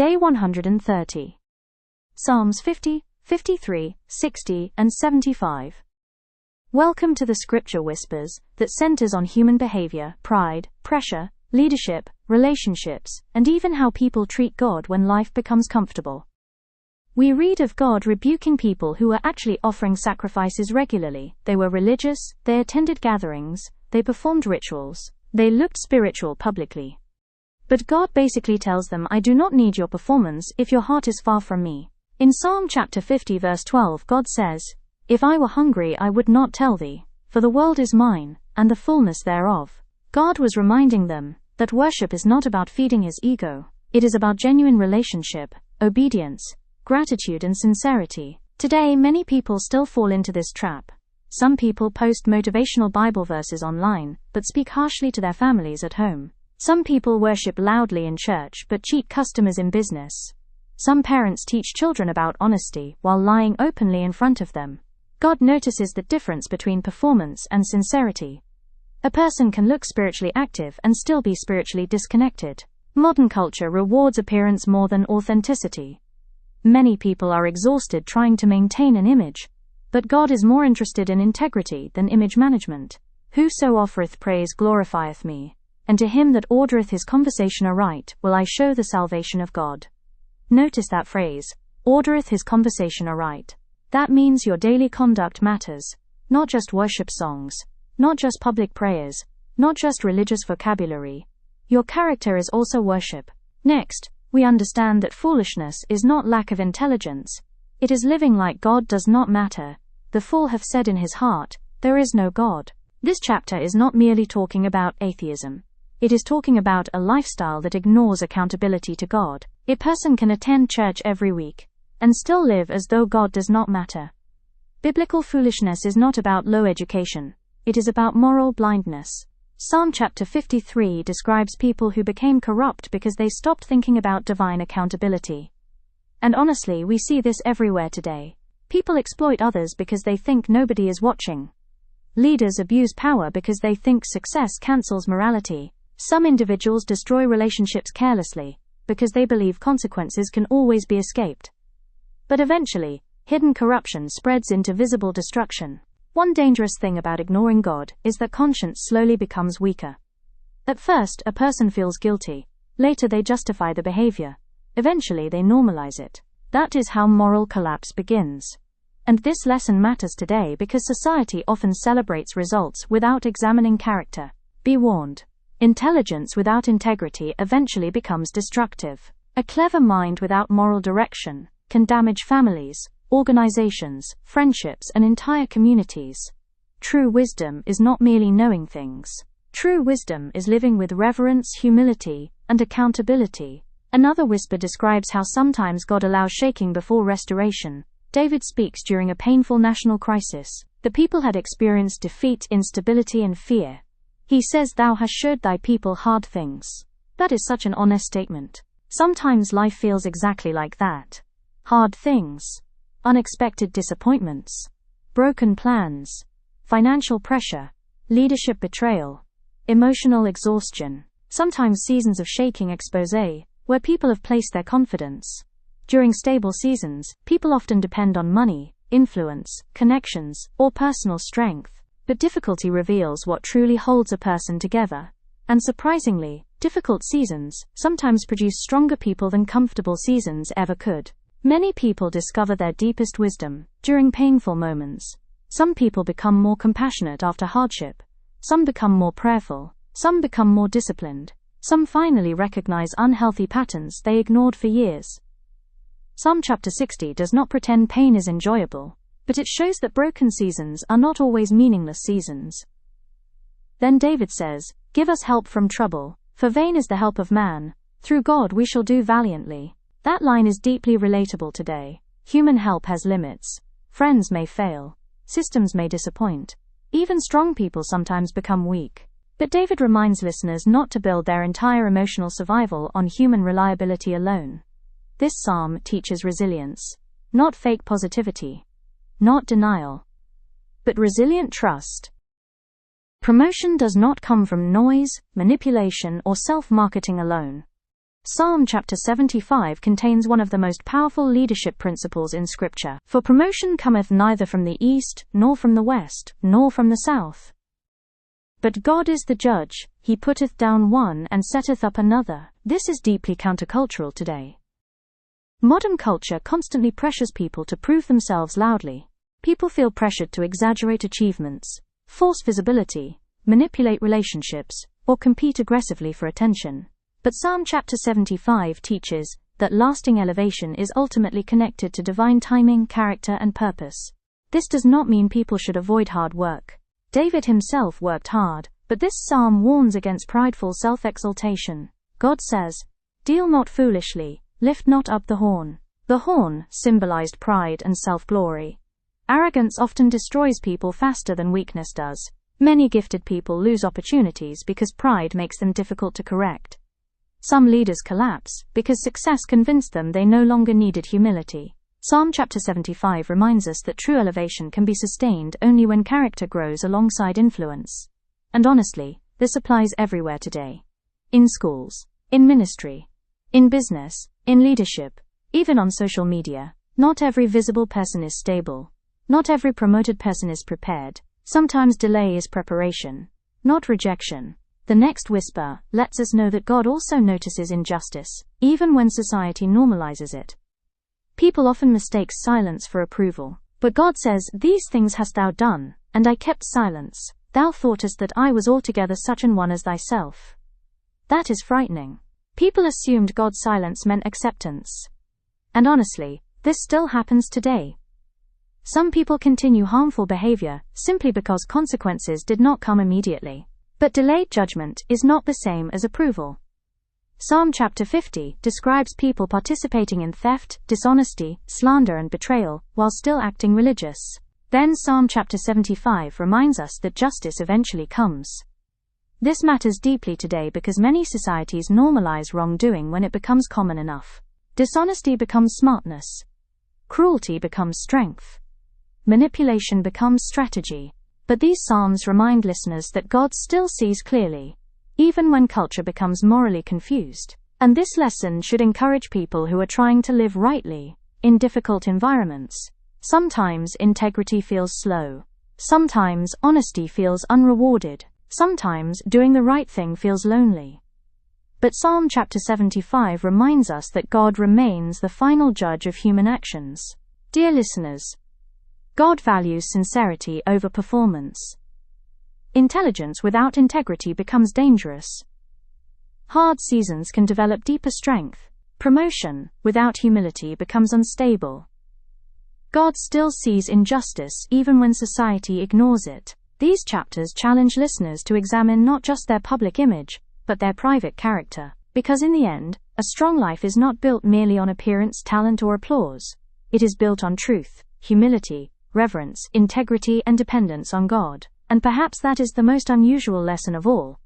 Day 130. Psalms 50, 53, 60, and 75. Welcome to the Scripture Whispers that centers on human behavior, pride, pressure, leadership, relationships, and even how people treat God when life becomes comfortable. We read of God rebuking people who were actually offering sacrifices regularly. They were religious, they attended gatherings, they performed rituals, they looked spiritual publicly. But God basically tells them, I do not need your performance if your heart is far from me. In Psalm chapter 50 verse 12, God says, If I were hungry I would not tell thee, for the world is mine, and the fullness thereof. God was reminding them that worship is not about feeding his ego. It is about genuine relationship, obedience, gratitude and sincerity. Today many people still fall into this trap. Some people post motivational Bible verses online, but speak harshly to their families at home. Some people worship loudly in church but cheat customers in business. Some parents teach children about honesty while lying openly in front of them. God notices the difference between performance and sincerity. A person can look spiritually active and still be spiritually disconnected. Modern culture rewards appearance more than authenticity. Many people are exhausted trying to maintain an image, but God is more interested in integrity than image management. Whoso offereth praise glorifieth me, and to him that ordereth his conversation aright will I show the salvation of God. Notice that phrase, ordereth his conversation aright. That means your daily conduct matters, not just worship songs, not just public prayers, not just religious vocabulary. Your character is also worship. Next, we understand that foolishness is not lack of intelligence. It is living like God does not matter. The fool hath said in his heart, there is no God. This chapter is not merely talking about atheism. It is talking about a lifestyle that ignores accountability to God. A person can attend church every week and still live as though God does not matter. Biblical foolishness is not about low education. It is about moral blindness. Psalm chapter 53 describes people who became corrupt because they stopped thinking about divine accountability. And honestly, we see this everywhere today. People exploit others because they think nobody is watching. Leaders abuse power because they think success cancels morality. Some individuals destroy relationships carelessly because they believe consequences can always be escaped. But eventually, hidden corruption spreads into visible destruction. One dangerous thing about ignoring God is that conscience slowly becomes weaker. At first, a person feels guilty. Later they justify the behavior. Eventually they normalize it. That is how moral collapse begins. And this lesson matters today because society often celebrates results without examining character. Be warned. Intelligence without integrity eventually becomes destructive. A clever mind without moral direction can damage families, organizations, friendships, and entire communities. True wisdom is not merely knowing things. True wisdom is living with reverence, humility, and accountability. Another whisper describes how sometimes God allows shaking before restoration. David speaks during a painful national crisis. The people had experienced defeat, instability, and fear. He says, Thou hast showed thy people hard things. That is such an honest statement. Sometimes life feels exactly like that. Hard things. Unexpected disappointments. Broken plans. Financial pressure. Leadership betrayal. Emotional exhaustion. Sometimes seasons of shaking expose, where people have placed their confidence. During stable seasons, people often depend on money, influence, connections, or personal strength. But difficulty reveals what truly holds a person together. And surprisingly, difficult seasons sometimes produce stronger people than comfortable seasons ever could. Many people discover their deepest wisdom during painful moments. Some people become more compassionate after hardship. Some become more prayerful. Some become more disciplined. Some finally recognize unhealthy patterns they ignored for years. Psalm chapter 60 does not pretend pain is enjoyable, but it shows that broken seasons are not always meaningless seasons. Then David says, Give us help from trouble, for vain is the help of man. Through God we shall do valiantly. That line is deeply relatable today. Human help has limits. Friends may fail. Systems may disappoint. Even strong people sometimes become weak. But David reminds listeners not to build their entire emotional survival on human reliability alone. This psalm teaches resilience, not fake positivity, not denial, but resilient trust. Promotion does not come from noise, manipulation, or self-marketing alone. Psalm chapter 75 contains one of the most powerful leadership principles in Scripture. For promotion cometh neither from the east, nor from the west, nor from the south. But God is the judge, he putteth down one and setteth up another. This is deeply countercultural today. Modern culture constantly pressures people to prove themselves loudly. People feel pressured to exaggerate achievements, force visibility, manipulate relationships, or compete aggressively for attention. But Psalm chapter 75 teaches that lasting elevation is ultimately connected to divine timing, character, and purpose. This does not mean people should avoid hard work. David himself worked hard, but this psalm warns against prideful self-exaltation. God says, "Deal not foolishly, lift not up the horn." The horn symbolized pride and self-glory. Arrogance often destroys people faster than weakness does. Many gifted people lose opportunities because pride makes them difficult to correct. Some leaders collapse because success convinced them they no longer needed humility. Psalm chapter 75 reminds us that true elevation can be sustained only when character grows alongside influence. And honestly, this applies everywhere today. In schools, in ministry, in business, in leadership, even on social media. Not every visible person is stable. Not every promoted person is prepared. Sometimes delay is preparation, not rejection. The next whisper lets us know that God also notices injustice, even when society normalizes it. People often mistake silence for approval. But God says, "These things hast thou done, and I kept silence. Thou thoughtest that I was altogether such an one as thyself." That is frightening. People assumed God's silence meant acceptance. And honestly, this still happens today. Some people continue harmful behavior simply because consequences did not come immediately. But delayed judgment is not the same as approval. Psalm chapter 50 describes people participating in theft, dishonesty, slander, and betrayal while still acting religious. Then Psalm chapter 75 reminds us that justice eventually comes. This matters deeply today because many societies normalize wrongdoing when it becomes common enough. Dishonesty becomes smartness. Cruelty becomes strength. Manipulation becomes strategy. But these psalms remind listeners that God still sees clearly, even when culture becomes morally confused. And this lesson should encourage people who are trying to live rightly in difficult environments. Sometimes integrity feels slow. Sometimes honesty feels unrewarded. Sometimes doing the right thing feels lonely. But Psalm chapter 75 reminds us that God remains the final judge of human actions. Dear listeners, God values sincerity over performance. Intelligence without integrity becomes dangerous. Hard seasons can develop deeper strength. Promotion without humility becomes unstable. God still sees injustice even when society ignores it. These chapters challenge listeners to examine not just their public image, but their private character. Because in the end, a strong life is not built merely on appearance, talent, or applause. It is built on truth, humility, reverence, integrity, and dependence on God. And perhaps that is the most unusual lesson of all.